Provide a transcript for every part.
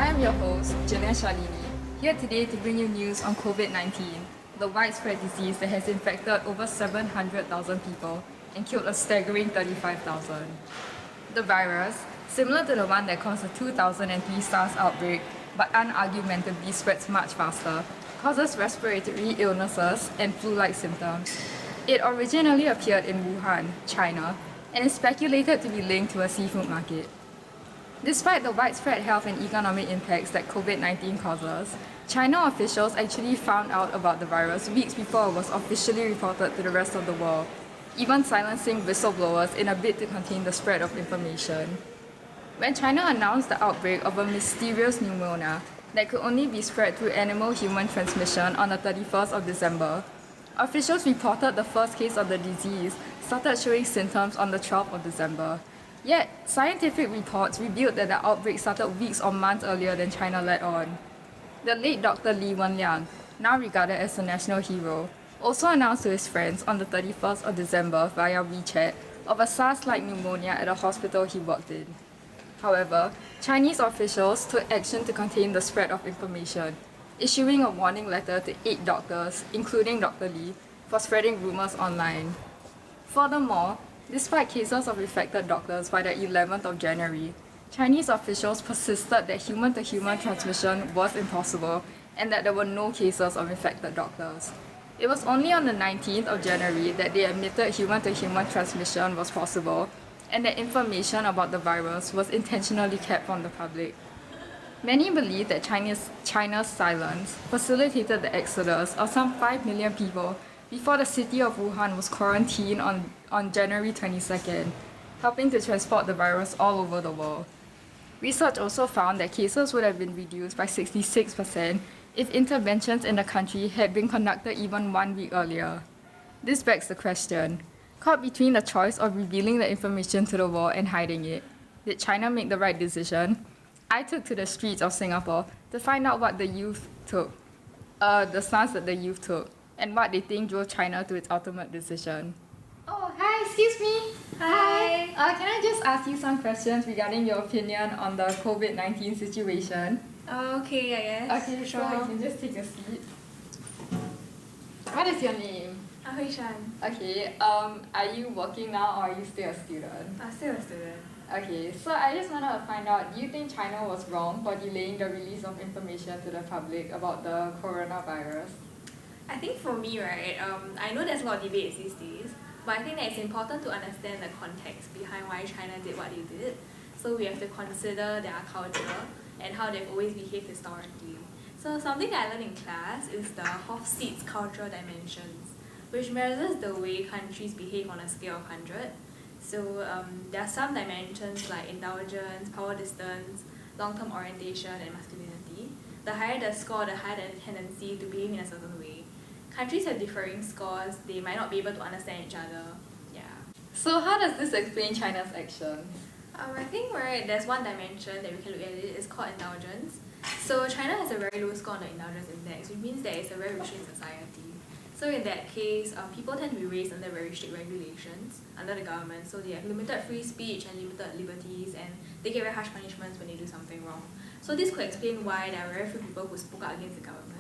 am your host, Janelle Shalini, here today to bring you news on COVID-19, the widespread disease that has infected over 700,000 people and killed a staggering 35,000. The virus, similar to the one that caused the 2003 SARS outbreak, but unargumentably spreads much faster, causes respiratory illnesses and flu-like symptoms. It originally appeared in Wuhan, China, and is speculated to be linked to a seafood market. Despite the widespread health and economic impacts that COVID-19 causes, China officials actually found out about the virus weeks before it was officially reported to the rest of the world, even silencing whistleblowers in a bid to contain the spread of information. When China announced the outbreak of a mysterious pneumonia that could only be spread through animal-human transmission on the 31st of December, officials reported the first case of the disease started showing symptoms on the 12th of December. Yet, scientific reports revealed that the outbreak started weeks or months earlier than China let on. The late Dr. Li Wenliang, now regarded as a national hero, also announced to his friends on the 31st of December via WeChat of a SARS-like pneumonia at a hospital he worked in. However, Chinese officials took action to contain the spread of information, issuing a warning letter to 8 doctors, including Dr. Li, for spreading rumors online. Furthermore, despite cases of infected doctors by the 11th of January, Chinese officials persisted that human-to-human transmission was impossible and that there were no cases of infected doctors. It was only on the 19th of January that they admitted human-to-human transmission was possible and that information about the virus was intentionally kept from the public. Many believe that China's silence facilitated the exodus of some 5 million people before the city of Wuhan was quarantined on January 22nd, helping to transport the virus all over the world. Research also found that cases would have been reduced by 66% if interventions in the country had been conducted even 1 week earlier. This begs the question, caught between the choice of revealing the information to the world and hiding it, did China make the right decision? I took to the streets of Singapore to find out what the stance that the youth took, and what they think drove China to its ultimate decision. Oh, hi, excuse me. Hi. Can I just ask you some questions regarding your opinion on the COVID-19 situation? Okay, I guess. Okay, sure. You can just take a seat. What is your name? Hui Shan. Okay, are you working now or are you still a student? I'm still a student. Okay, so I just wanted to find out, do you think China was wrong for delaying the release of information to the public about the coronavirus? I think for me, right, I know there's a lot of debates these days, but I think that it's important to understand the context behind why China did what they did. So we have to consider their culture and how they've always behaved historically. So something that I learned in class is the Hofstede's cultural dimensions, which measures the way countries behave on a scale of 100. So there are some dimensions like indulgence, power distance, long-term orientation, and masculinity. The higher the score, the higher the tendency to behave in a certain way. Countries have differing scores, they might not be able to understand each other. Yeah. So how does this explain China's actions? I think there's one dimension that we can look at it, it's called indulgence. So China has a very low score on the indulgence index, which means that it's a very restrained society. So in that case, people tend to be raised under very strict regulations under the government. So they have limited free speech and limited liberties, and they get very harsh punishments when they do something wrong. So this could explain why there are very few people who spoke out against the government.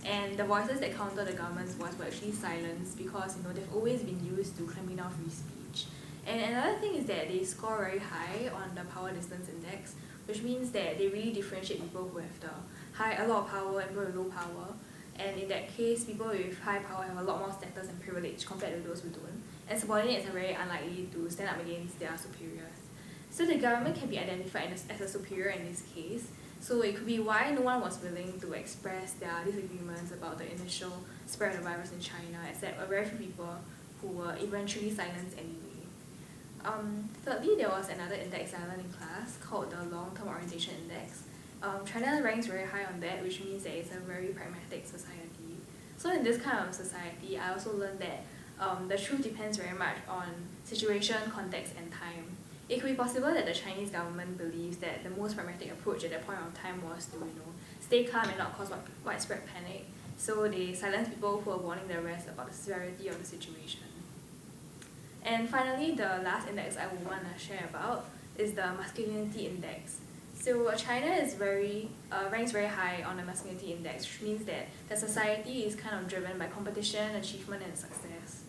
And the voices that counter the government's voice were actually silenced because they've always been used to clamping down free speech. And another thing is that they score very high on the power distance index, which means that they really differentiate people who have a lot of power and people with low power. And in that case, people with high power have a lot more status and privilege compared to those who don't. And subordinates are very unlikely to stand up against their superiors. So the government can be identified as a superior in this case. So it could be why no one was willing to express their disagreements about the initial spread of the virus in China, except a very few people who were eventually silenced anyway. Thirdly, there was another index I learned in class called the Long-Term Orientation Index. China ranks very high on that, which means that it's a very pragmatic society. So in this kind of society, I also learned that the truth depends very much on situation, context, and time. It could be possible that the Chinese government believes that the most pragmatic approach at that point of time was to, stay calm and not cause widespread panic. So they silenced people who were warning the rest about the severity of the situation. And finally, the last index I would want to share about is the masculinity index. So China is ranks very high on the masculinity index, which means that the society is kind of driven by competition, achievement, and success.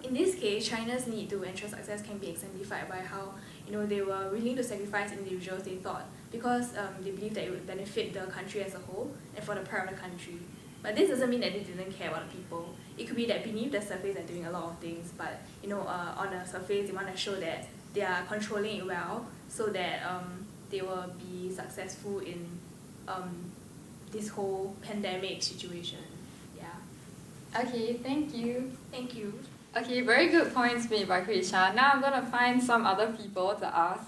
In this case, China's need to ensure success can be exemplified by how they were willing to sacrifice individuals they thought because they believed that it would benefit the country as a whole and for the pride of the country. But this doesn't mean that they didn't care about the people. It could be that beneath the surface they're doing a lot of things, but on the surface they want to show that they are controlling it well, so that they will be successful in this whole pandemic situation. Yeah. Okay, thank you. Thank you. Okay, very good points made by Krisha. Now I'm gonna find some other people to ask.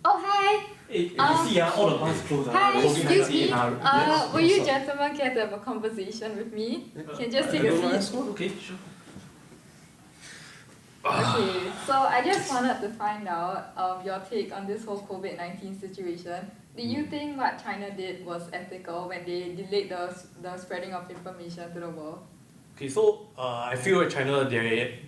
Oh, hi! Hey, you see, all the bars closed. Hi, excuse me. Yes. Will you gentlemen care to have a conversation with me? Can just take a seat. Okay, sure. Okay, so I just wanted to find out your take on this whole COVID-19 situation. Do you think what China did was ethical when they delayed the spreading of information to the world? Okay, so I feel that China,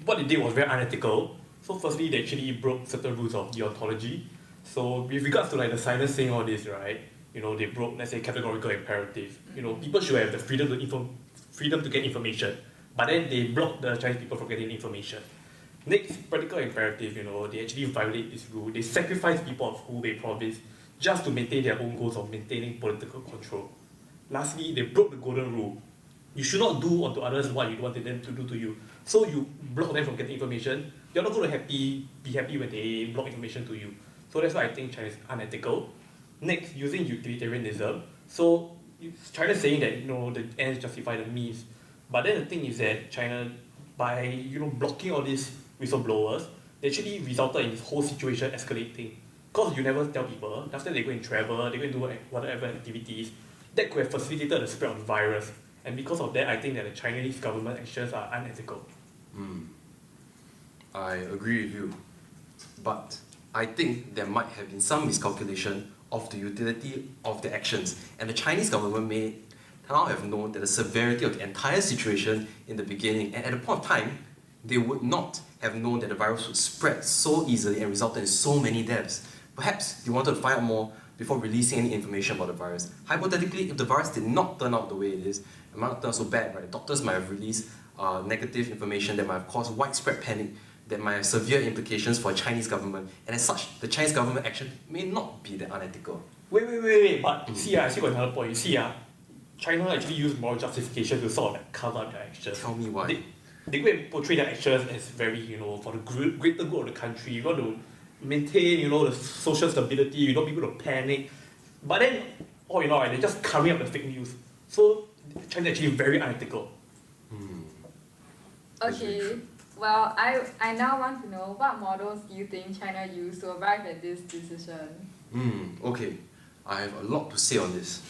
what they did was very unethical. So firstly, they actually broke certain rules of deontology. So with regards to like the scientists saying all this, right? They broke, let's say, categorical imperative. People should have the freedom to get information, but then they blocked the Chinese people from getting information. Next, practical imperative, they actually violate this rule. They sacrifice people of Hubei province just to maintain their own goals of maintaining political control. Lastly, they broke the golden rule. You should not do unto others what you wanted them to do to you. So you block them from getting information. You're not going to be happy when they block information to you. So that's why I think China is unethical. Next, using utilitarianism. So China's saying that the ends justify the means. But then the thing is that China, by blocking all these whistleblowers, they actually resulted in this whole situation escalating. Because you never tell people, after they go and travel, they go and do whatever activities, that could have facilitated the spread of the virus. And because of that, I think that the Chinese government actions are unethical. I agree with you. But I think there might have been some miscalculation of the utility of the actions. And the Chinese government may now have known that the severity of the entire situation in the beginning, and at the point of time, they would not have known that the virus would spread so easily and result in so many deaths. Perhaps they wanted to find out more before releasing any information about the virus. Hypothetically, if the virus did not turn out the way it is, it might not turn out so bad, right? Doctors might have released negative information that might have caused widespread panic, that might have severe implications for the Chinese government, and as such, the Chinese government action may not be that unethical. Wait, but see, I still got another point. You see, China actually used moral justification to sort of like cover up their actions. Tell me why. They go and portray their actions as very, for the greater good of the country. You got to maintain, the social stability, you don't want people to panic. But then, all in all, they're just covering up the fake news. So, China is actually very unethical. Okay, well, I now want to know what models do you think China used to arrive at this decision? Okay, I have a lot to say on this.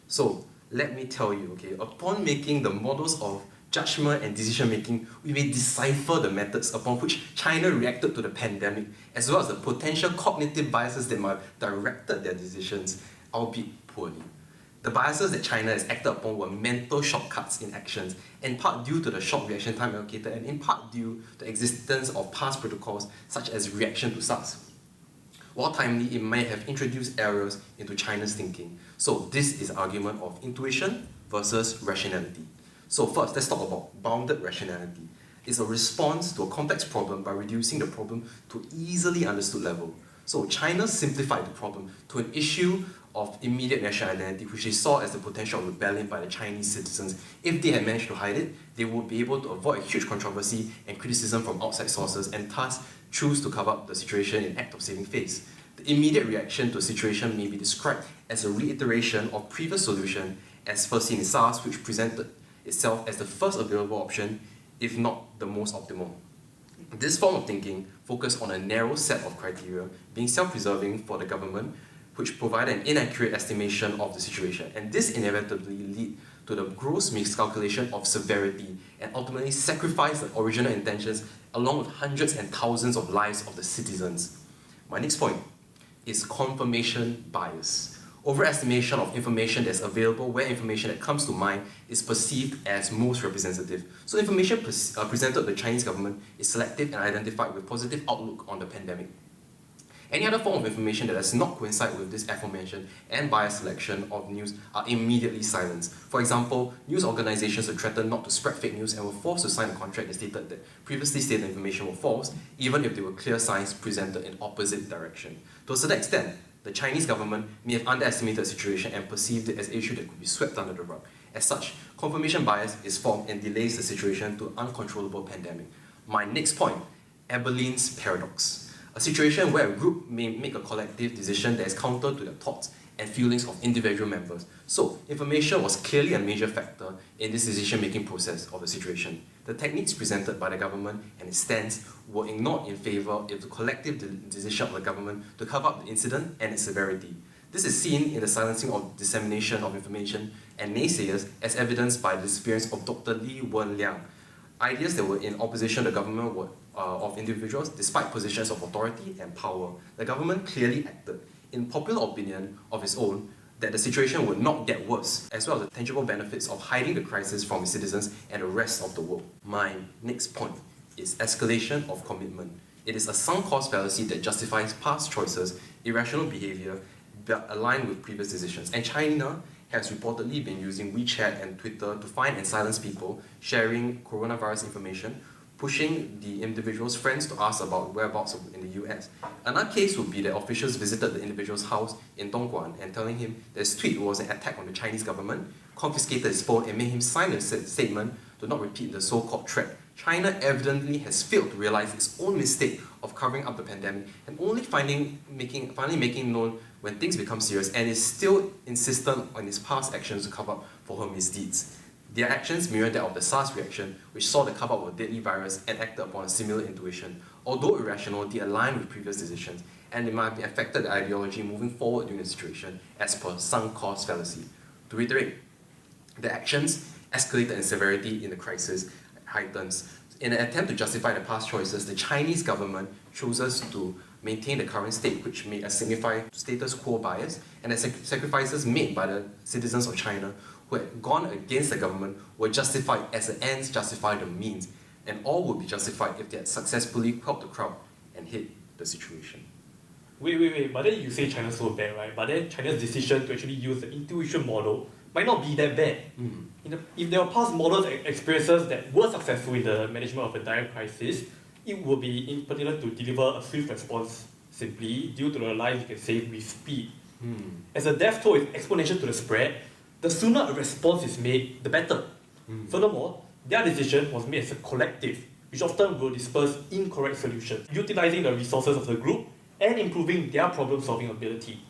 So, let me tell you, okay, upon making the models of judgment and decision making, we may decipher the methods upon which China reacted to the pandemic, as well as the potential cognitive biases that might have directed their decisions, albeit poorly. The biases that China has acted upon were mental shortcuts in actions, in part due to the short reaction time allocated, and in part due to the existence of past protocols such as reaction to SARS. While timely, it may have introduced errors into China's thinking. So this is an argument of intuition versus rationality. So first, let's talk about bounded rationality. It's a response to a complex problem by reducing the problem to an easily understood level. So China simplified the problem to an issue of immediate national identity, which they saw as the potential of rebellion by the Chinese citizens. If they had managed to hide it, they would be able to avoid a huge controversy and criticism from outside sources, and thus choose to cover up the situation in act of saving face. The immediate reaction to a situation may be described as a reiteration of previous solution, as first seen in SARS, which presented itself as the first available option, if not the most optimal. This form of thinking focused on a narrow set of criteria, being self-preserving for the government, which provided an inaccurate estimation of the situation, and this inevitably lead to the gross miscalculation of severity and ultimately sacrifice the original intentions along with hundreds and thousands of lives of the citizens. My next point is confirmation bias. Overestimation of information that's available where information that comes to mind is perceived as most representative. So information presented to the Chinese government is selective and identified with positive outlook on the pandemic. Any other form of information that does not coincide with this aforementioned and biased selection of news are immediately silenced. For example, news organizations were threatened not to spread fake news and were forced to sign a contract that stated that previously stated information were false, even if there were clear signs presented in opposite direction. To a certain extent, the Chinese government may have underestimated the situation and perceived it as an issue that could be swept under the rug. As such, confirmation bias is formed and delays the situation to an uncontrollable pandemic. My next point, Abelin's paradox. A situation where a group may make a collective decision that is counter to the thoughts and feelings of individual members. So, information was clearly a major factor in this decision-making process of the situation. The techniques presented by the government and its stance were ignored in favour of the collective decision of the government to cover up the incident and its severity. This is seen in the silencing of dissemination of information and naysayers as evidenced by the disappearance of Dr. Li Wenliang. Ideas that were in opposition to the government were of individuals despite positions of authority and power. The government clearly acted, in popular opinion of its own, that the situation would not get worse, as well as the tangible benefits of hiding the crisis from its citizens and the rest of the world. My next point is escalation of commitment. It is a sunk cost fallacy that justifies past choices, irrational behavior, but aligned with previous decisions. And China has reportedly been using WeChat and Twitter to find and silence people sharing coronavirus information, pushing the individual's friends to ask about whereabouts in the US. Another case would be that officials visited the individual's house in Dongguan and telling him that his tweet was an attack on the Chinese government, confiscated his phone and made him sign a statement to not repeat the so-called threat. China evidently has failed to realize its own mistake of covering up the pandemic and only finally making known when things become serious, and is still insistent on its past actions to cover up for her misdeeds. Their actions mirror that of the SARS reaction, which saw the cover-up of a deadly virus and acted upon a similar intuition. Although irrational, they align with previous decisions, and they might be affected the ideology moving forward during the situation, as per sunk cost fallacy. To reiterate, the actions escalated in severity in the crisis heightens. In an attempt to justify the past choices, the Chinese government chooses to maintain the current state, which may signify status quo bias, and the sacrifices made by the citizens of China who had gone against the government were justified as the ends justify the means, and all would be justified if they had successfully quelted the crowd and hid the situation. Wait, but then you say China's so bad, right? But then China's decision to actually use the intuition model might not be that bad. If there were past models and experiences that were successful in the management of a dire crisis, it would be pertinent to deliver a swift response simply due to the lives you can save with speed. As the death toll is exponential to the spread, the sooner a response is made, the better. Furthermore, their decision was made as a collective, which often will disperse incorrect solutions, utilizing the resources of the group and improving their problem-solving ability.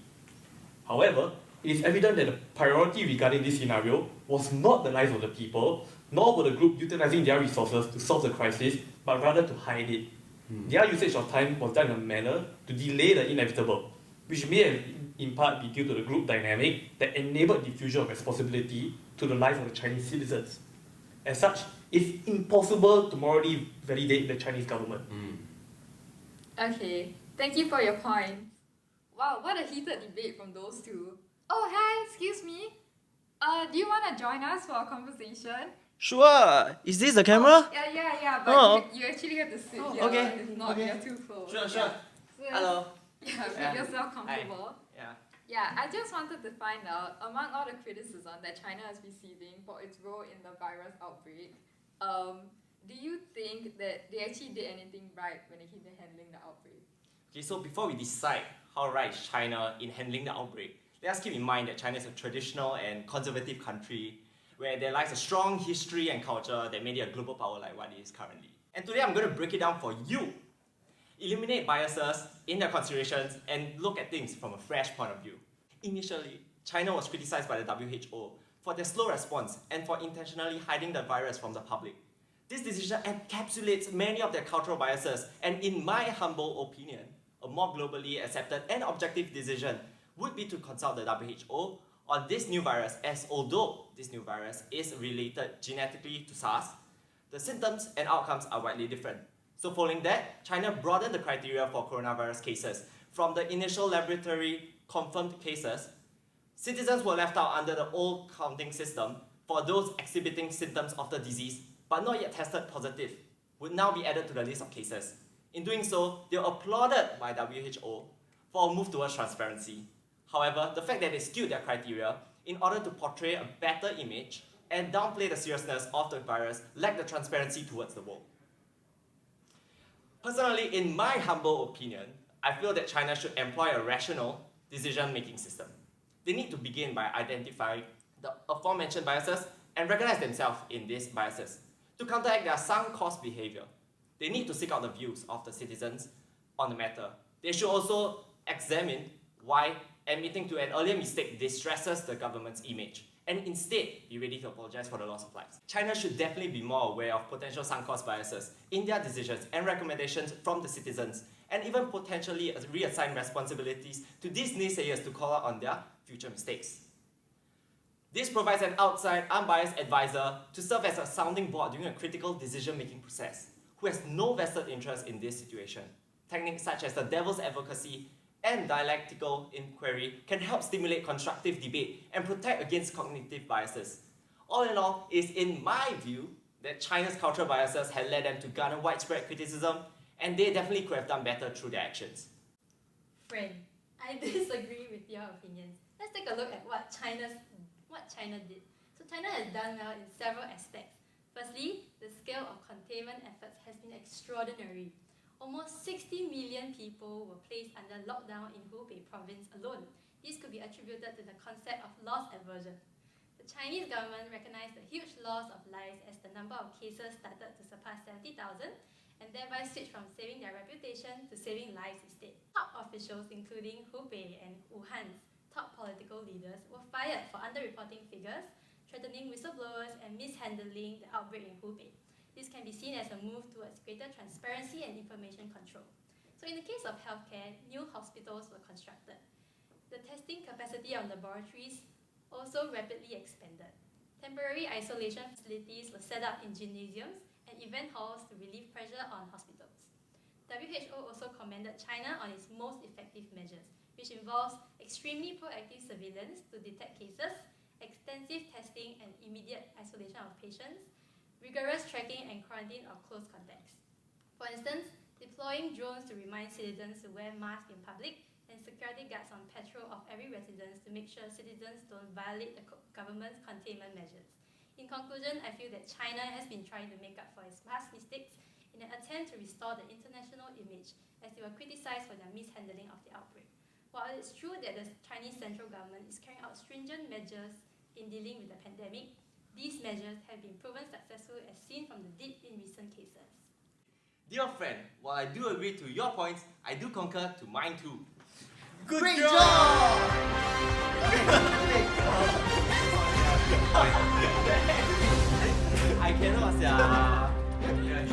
However, it is evident that the priority regarding this scenario was not the lives of the people, nor were the group utilizing their resources to solve the crisis, but rather to hide it. Their usage of time was done in a manner to delay the inevitable, which may have in part be due to the group dynamic that enabled diffusion of responsibility to the lives of the Chinese citizens. As such, it's impossible to morally validate the Chinese government. Okay, thank you for your points. Wow, what a heated debate from those two. Oh, hi, excuse me. Do you want to join us for a conversation? Sure. Is this the camera? Yeah, but Oh. you actually have to sit here. okay, If not, okay. you're too close. Sure. So, Hello. Yeah, make yourself comfortable. Yeah. Yeah, I just wanted to find out, among all the criticism that China is receiving for its role in the virus outbreak, do you think that they actually did anything right when it came to handling the outbreak? Okay, so before we decide how right is China in handling the outbreak, let us keep in mind that China is a traditional and conservative country where there lies a strong history and culture that made it a global power like what it is currently. And today I'm going to break it down for you. Eliminate biases in their considerations and look at things from a fresh point of view. Initially, China was criticized by the WHO for their slow response and for intentionally hiding the virus from the public. This decision encapsulates many of their cultural biases, and in my humble opinion, a more globally accepted and objective decision would be to consult the WHO on this new virus, as although this new virus is related genetically to SARS, the symptoms and outcomes are widely different. So following that, China broadened the criteria for coronavirus cases. From the initial laboratory confirmed cases, citizens were left out under the old counting system for those exhibiting symptoms of the disease but not yet tested positive would now be added to the list of cases. In doing so, they were applauded by WHO for a move towards transparency. However, the fact that they skewed their criteria in order to portray a better image and downplay the seriousness of the virus lack the transparency towards the world. Personally, in my humble opinion, I feel that China should employ a rational decision-making system. They need to begin by identifying the aforementioned biases and recognize themselves in these biases. To counteract their sunk cost behavior, they need to seek out the views of the citizens on the matter. They should also examine why admitting to an earlier mistake distresses the government's image, and instead be ready to apologize for the loss of lives. China should definitely be more aware of potential sunk cost biases in their decisions and recommendations from the citizens, and even potentially reassign responsibilities to these naysayers to call out on their future mistakes. This provides an outside, unbiased advisor to serve as a sounding board during a critical decision-making process, who has no vested interest in this situation. Techniques such as the devil's advocacy and dialectical inquiry can help stimulate constructive debate and protect against cognitive biases. All in all, it's in my view that China's cultural biases had led them to garner widespread criticism, and they definitely could have done better through their actions. Friend, I disagree with your opinions. Let's take a look at what China did. So China has done well in several aspects. Firstly, the scale of containment efforts has been extraordinary. Almost 60 million people were placed under lockdown in Hubei province alone. This could be attributed to the concept of loss aversion. The Chinese government recognized the huge loss of lives as the number of cases started to surpass 70,000 and thereby switched from saving their reputation to saving lives instead. Top officials including Hubei and Wuhan's top political leaders were fired for underreporting figures, threatening whistleblowers and mishandling the outbreak in Hubei. This can be seen as a move towards greater transparency and information control. So in the case of healthcare, new hospitals were constructed. The testing capacity of laboratories also rapidly expanded. Temporary isolation facilities were set up in gymnasiums and event halls to relieve pressure on hospitals. WHO also commended China on its most effective measures, which involves extremely proactive surveillance to detect cases, extensive testing and immediate isolation of patients, rigorous tracking and quarantine of close contacts. For instance, deploying drones to remind citizens to wear masks in public and security guards on patrol of every residence to make sure citizens don't violate the government's containment measures. In conclusion, I feel that China has been trying to make up for its past mistakes in an attempt to restore the international image as they were criticized for their mishandling of the outbreak. While it's true that the Chinese central government is carrying out stringent measures in dealing with the pandemic, these measures have been proven successful as seen from the dip in recent cases. Dear friend, while I do agree to your points, I do concur to mine too. Great job! I cannot, sia. Yeah,